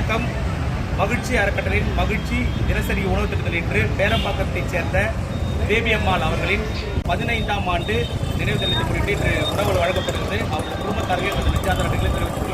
வணக்கம். மகிழ்ச்சி அறக்கட்டளையின் மகிழ்ச்சி தினசரி உணவு திட்டத்தில் இன்று பேரம்பாக்கத்தைச் சேர்ந்த தேவி அம்மாள் அவர்களின் 15ஆம் ஆண்டு நினைவு தினத்தை முன்னிட்டு இன்று உணவு வழங்கப்படுகிறது. அவர்கள் குடும்பத்தார்கள் எனது நெஞ்சார்ந்த நன்றிகளை தெரிவித்துக்